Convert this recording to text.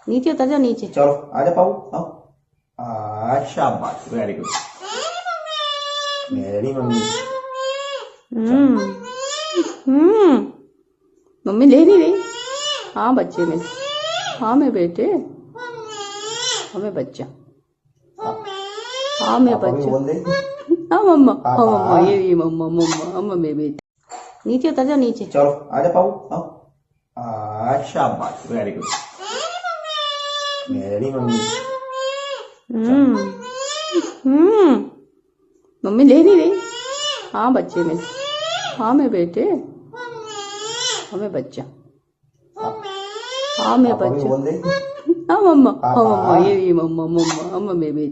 नीचे उतर जाओ नीचे। चलो आजा पाऊ आओ। शाबाश वेरी गुड मेरी मम्मी। हम्म हम्म मम्मी ले नहीं रही। हाँ बच्चे में, हाँ मैं बेटे, हाँ मैं बच्चा, हाँ मैं पापा भी बच्चा, बोल दे। हाँ मम्मा, हाँ पापा मम्मा, ये मम्मा मम्मा, हाँ मैं बेटे। नीचे उतर जाओ नीचे। चलो आजा पाऊ आओ। शाबाश वेरी गुड मेरी मम्मी। हम्म हम्म मम्मी ले नहीं रही। हाँ बच्चे में, हाँ मैं बेटे, हाँ मैं बच्चा, हाँ मैं पापा भी बच्चा, बोल दे। हाँ मम्मा, हाँ पापा मम्मा, ये मम्मा मम्मा, हाँ मैं बेटे।